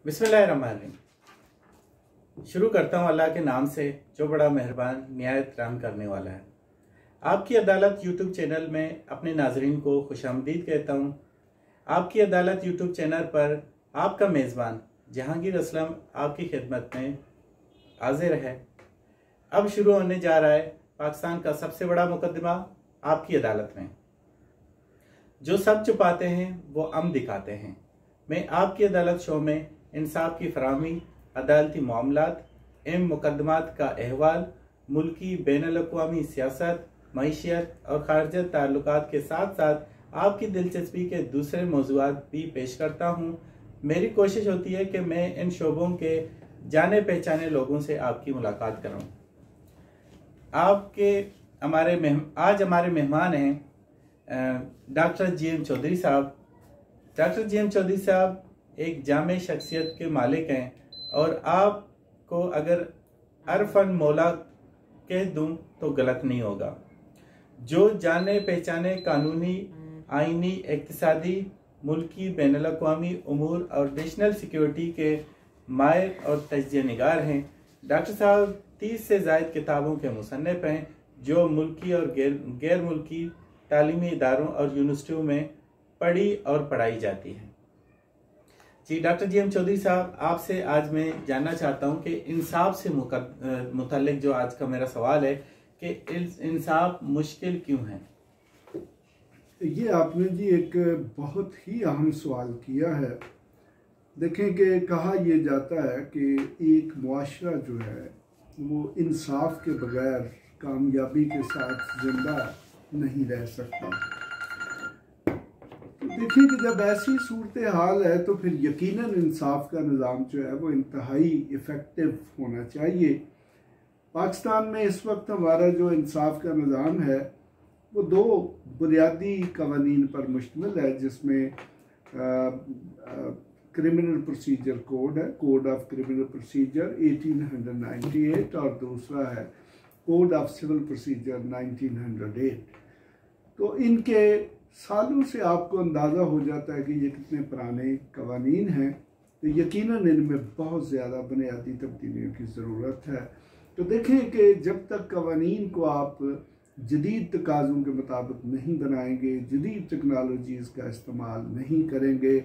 बिस्मिल्लाहिर्रहमानिर्रहीम। शुरू करता हूँ अल्लाह के नाम से जो बड़ा मेहरबान निहायत रहम करने वाला है। आपकी अदालत यूट्यूब चैनल में अपने नाजरीन को खुशामदीद कहता हूँ। आपकी अदालत यूट्यूब चैनल पर आपका मेज़बान जहांगीर असलम आपकी खिदमत में हाजिर है। अब शुरू होने जा रहा है पाकिस्तान का सबसे बड़ा मुकदमा आपकी अदालत में। जो सब छुपाते हैं वो अम दिखाते हैं। मैं आपकी अदालत शो में इंसाफ की फराहमी, अदालती मामलात, अहम मुकदमात का अहवाल, मुल्की बैनुल-अक़वामी सियासत, मईशत और खारजा ताल्लुकात के साथ साथ आपकी दिलचस्पी के दूसरे मौज़ूआत भी पेश करता हूँ। मेरी कोशिश होती है कि मैं इन शोबों के जाने पहचाने लोगों से आपकी मुलाकात कराऊँ। आज हमारे मेहमान हैं डॉक्टर जी.एम. चौधरी साहब। Doctor GM. चौधरी साहब एक जामे शख्सियत के मालिक हैं और आपको अगर अरफन मौला कह दूं तो गलत नहीं होगा। जो जाने पहचाने कानूनी, आइनी, इक्तिसादी, मुल्की, बैनुल-अक़वामी उमूर और नेशनल सिक्योरिटी के माहिर और तजज़िया निगार हैं। डॉक्टर साहब 30 से ज़ायद किताबों के मुसन्निफ़ हैं जो मुल्की और गैर मुल्की तालीमी इदारों और यूनिवर्सिटियों में पढ़ी और पढ़ाई जाती है। जी डॉक्टर जी.एम. चौधरी साहब, आपसे आज मैं जानना चाहता हूं कि इंसाफ से मुतल्लिक जो आज का मेरा सवाल है कि इंसाफ मुश्किल क्यों है? ये आपने जी एक बहुत ही अहम सवाल किया है। देखें कि कहा यह जाता है कि एक मुआशरा जो है वो इंसाफ के बगैर कामयाबी के साथ जिंदा नहीं रह सकता। देखिए कि जब ऐसी सूरत हाल है तो फिर यकीनन इंसाफ का निज़ाम जो है वो इंतहाई इफ़ेक्टिव होना चाहिए। पाकिस्तान में इस वक्त हमारा जो इंसाफ का निज़ाम है वो दो बुनियादी कवानीन पर मुश्तमिल है, जिसमें क्रिमिनल प्रोसीजर कोड है, कोड ऑफ क्रिमिनल प्रोसीजर 1898, और दूसरा है कोड ऑफ सिविल प्रोसीजर 1908। तो इनके सालों से आपको अंदाज़ा हो जाता है कि ये कितने पुराने कवानीन हैं। तो यकीनन इनमें बहुत ज़्यादा बुनियादी तब्दीलियों की ज़रूरत है। तो देखें कि जब तक कवानीन को आप जदीद तकाज़ों के मुताबिक नहीं बनाएंगे, जदीद टेक्नोलॉजीज़ का इस्तेमाल नहीं करेंगे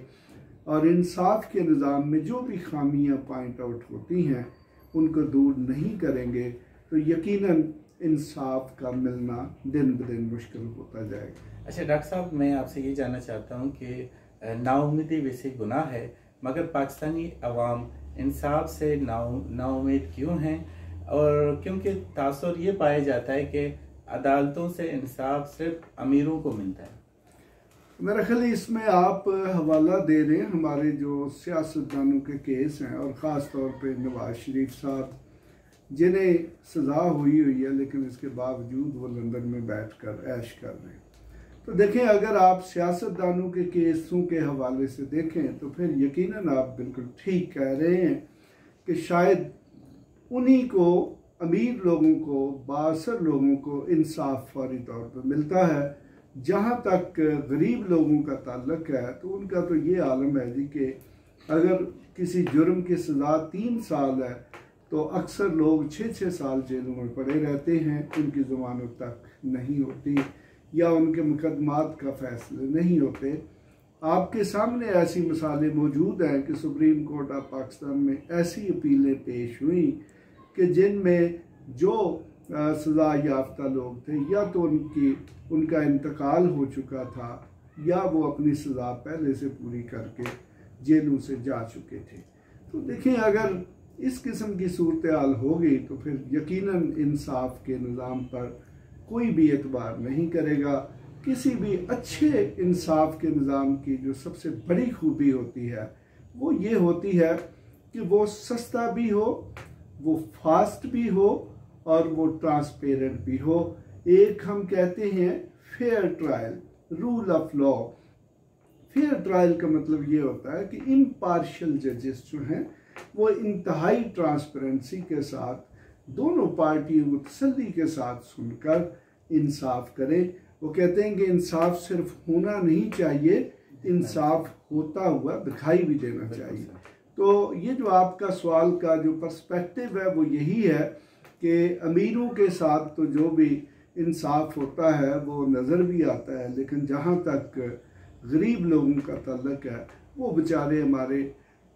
और इंसाफ के निज़ाम में जो भी खामियां पॉइंट आउट होती हैं उनको दूर नहीं करेंगे, तो यकीनन इंसाफ का मिलना दिन ब दिन मुश्किल होता जाएगा। अच्छा डॉक्टर साहब, मैं आपसे ये जानना चाहता हूँ कि नाउम्मीदी वैसे गुनाह है, मगर पाकिस्तानी अवाम इंसाफ से नाउम्मीद क्यों हैं? और क्योंकि तासुर ये पाया जाता है कि अदालतों से इंसाफ सिर्फ अमीरों को मिलता है। मेरा ख्याल इसमें आप हवाला दे रहे हैं हमारे जो सियासतदानों के केस हैं, और ख़ास तौर पे नवाज शरीफ साहब जिन्हें सज़ा हुई है लेकिन इसके बावजूद वो लंदन में बैठकर ऐश कर रहे हैं। तो देखें, अगर आप सियासतदानों के केसों के हवाले से देखें तो फिर यकीनन आप बिल्कुल ठीक कह रहे हैं कि शायद उन्हीं को, अमीर लोगों को, बाअसर लोगों को इंसाफ फौरी तौर पर मिलता है। जहाँ तक गरीब लोगों का ताल्लुक है तो उनका तो ये आलम है जी कि अगर किसी जुर्म की सज़ा 3 साल है तो अक्सर लोग 6-6 साल जेलों में पड़े रहते हैं, उनकी ज़मानत तक नहीं होती या उनके मुकदमात का फैसले नहीं होते। आपके सामने ऐसी मिसालें मौजूद हैं कि सुप्रीम कोर्ट ऑफ पाकिस्तान में ऐसी अपीलें पेश हुई कि जिनमें जो सज़ा याफ्ता लोग थे या तो उनका इंतकाल हो चुका था या वो अपनी सज़ा पहले से पूरी करके जेलों से जा चुके थे। तो देखिए, अगर इस किस्म की सूरत हाल होगी तो फिर यकीनन इंसाफ के निज़ाम पर कोई भी एतबार नहीं करेगा। किसी भी अच्छे इंसाफ के निज़ाम की जो सबसे बड़ी खूबी होती है वो ये होती है कि वो सस्ता भी हो, वो फास्ट भी हो और वो ट्रांसपेरेंट भी हो। एक हम कहते हैं fair trial, rule of law. Fair trial का मतलब ये होता है कि इम्पार्शियल जजेस जो हैं वो इंतहाई ट्रांसपेरेंसी के साथ दोनों पार्टियों को तसल्ली के साथ सुनकर इंसाफ करें। वो कहते हैं कि इंसाफ सिर्फ होना नहीं चाहिए, इंसाफ होता हुआ दिखाई भी देना चाहिए। तो ये जो आपका सवाल का जो पर्सपेक्टिव है वो यही है कि अमीरों के साथ तो जो भी इंसाफ होता है वो नज़र भी आता है, लेकिन जहाँ तक गरीब लोगों का ताल्लुक है वो बेचारे हमारे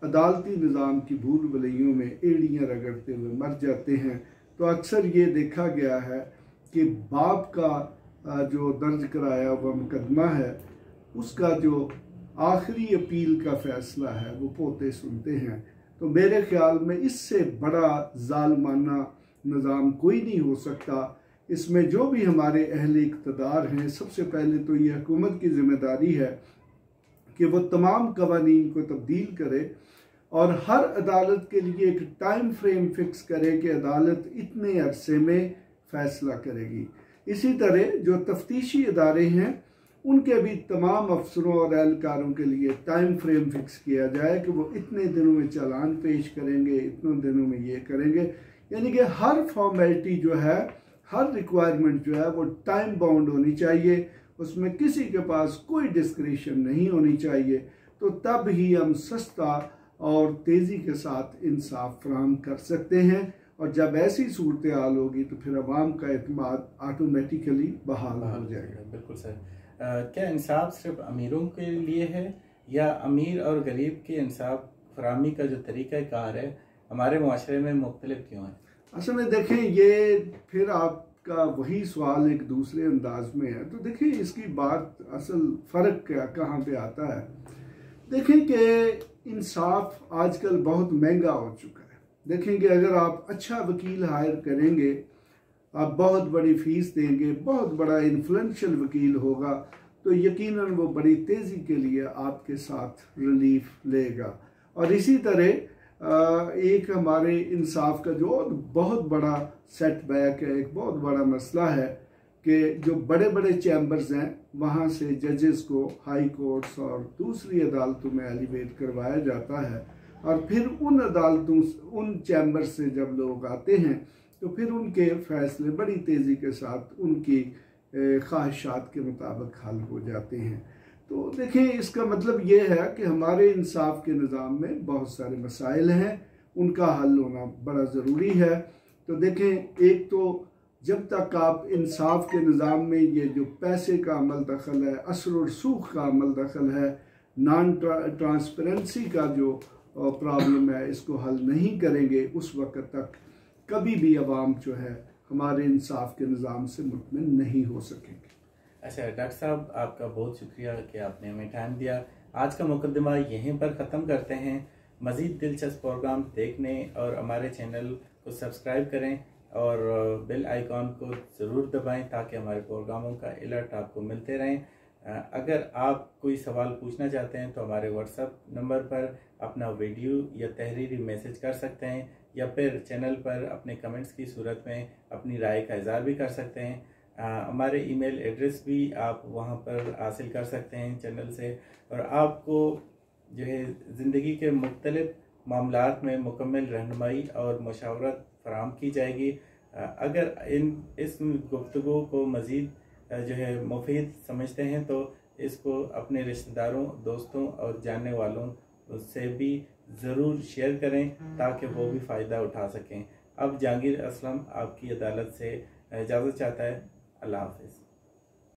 अदालती निज़ाम की भूल भुलैयों में एड़ियाँ रगड़ते हुए मर जाते हैं। तो अक्सर ये देखा गया है कि बाप का जो दर्ज कराया हुआ मुकदमा है उसका जो आखिरी अपील का फ़ैसला है वो पोते सुनते हैं। तो मेरे ख्याल में इससे बड़ा जालमाना निज़ाम कोई नहीं हो सकता। इसमें जो भी हमारे अहले इक़्तिदार हैं, सबसे पहले तो ये हुकूमत की ज़िम्मेदारी है कि वो तमाम कवानीन को तब्दील करे और हर अदालत के लिए एक टाइम फ्रेम फिक्स करे कि अदालत इतने अरसे में फ़ैसला करेगी। इसी तरह जो तफ्तीशी इदारे हैं उनके भी तमाम अफसरों और एहलकारों के लिए टाइम फ्रेम फिक्स किया जाए कि वो इतने दिनों में चालान पेश करेंगे, इतने दिनों में ये करेंगे। यानी कि हर फॉर्मेलिटी जो है, हर रिक्वायरमेंट जो है वो टाइम बाउंड होनी चाहिए, उसमें किसी के पास कोई डिस्क्रिशन नहीं होनी चाहिए। तो तब ही हम सस्ता और तेज़ी के साथ इंसाफ फराहम कर सकते हैं, और जब ऐसी सूरत हाल होगी तो फिर अवाम का एतमाद ऑटोमेटिकली बहाल हो जाएगा। बिल्कुल सर। क्या इंसाफ सिर्फ अमीरों के लिए है या अमीर और गरीब के इंसाफ फराहमी का जो तरीक़ाकार है हमारे माशरे में मुख्तलिफ क्यों है? असल में देखें, ये फिर आपका वही सवाल एक दूसरे अंदाज में है। तो देखें इसकी बात असल फ़र्क क्या कहाँ पे आता है। देखें कि इंसाफ आजकल बहुत महंगा हो चुका है। देखें कि अगर आप अच्छा वकील हायर करेंगे, आप बहुत बड़ी फ़ीस देंगे, बहुत बड़ा इन्फ्लुएंशियल वकील होगा, तो यकीनन वो बड़ी तेज़ी के लिए आपके साथ रिलीफ लेगा। और इसी तरह एक हमारे इंसाफ का जो बहुत बड़ा सेटबैक है, एक बहुत बड़ा मसला है कि जो बड़े बड़े चैम्बर्स हैं वहाँ से जजेस को हाई कोर्ट्स और दूसरी अदालतों में एलिवेट करवाया जाता है, और फिर उन अदालतों उन चैम्बर्स से जब लोग आते हैं तो फिर उनके फ़ैसले बड़ी तेज़ी के साथ उनकी ख्वाहिशात के मुताबिक हल हो जाते हैं। तो देखें, इसका मतलब ये है कि हमारे इंसाफ के निज़ाम में बहुत सारे मसाइल हैं, उनका हल होना बड़ा ज़रूरी है। तो देखें, एक तो जब तक आप इंसाफ के निज़ाम में ये जो पैसे का अमल दखल है, असर और सूख का अमल दखल है, नॉन ट्रांसपेरेंसी का जो प्रॉब्लम है, इसको हल नहीं करेंगे, उस वक्त तक कभी भी अवाम जो है हमारे इंसाफ के निज़ाम से मुतमिन नहीं हो सकेंगे। अच्छा डॉक्टर साहब, आपका बहुत शुक्रिया कि आपने हमें टाइम दिया। आज का मुकदमा यहीं पर ख़त्म करते हैं। मज़ीद दिलचस्प प्रोग्राम देखने और हमारे चैनल को सब्सक्राइब करें और बेल आइकॉन को ज़रूर दबाएं ताकि हमारे प्रोग्रामों का अलर्ट आपको मिलते रहें। अगर आप कोई सवाल पूछना चाहते हैं तो हमारे व्हाट्सएप नंबर पर अपना वीडियो या तहरीरी मैसेज कर सकते हैं, या फिर चैनल पर अपने कमेंट्स की सूरत में अपनी राय का इज़हार भी कर सकते हैं। हमारे ईमेल एड्रेस भी आप वहां पर हासिल कर सकते हैं चैनल से, और आपको जो है ज़िंदगी के मुख्तलिफ मामलात में मुकम्मल रहनुमाई और मशावरत फराहम की जाएगी। अगर इस गुफ्तगू को मज़ीद जो है मुफीद समझते हैं तो इसको अपने रिश्तेदारों, दोस्तों और जानने वालों से भी ज़रूर शेयर करें ताकि वो भी फ़ायदा उठा सकें। अब जहांगीर असलम आपकी अदालत से इजाज़त चाहता है। अल्लाह हाफ़िज़।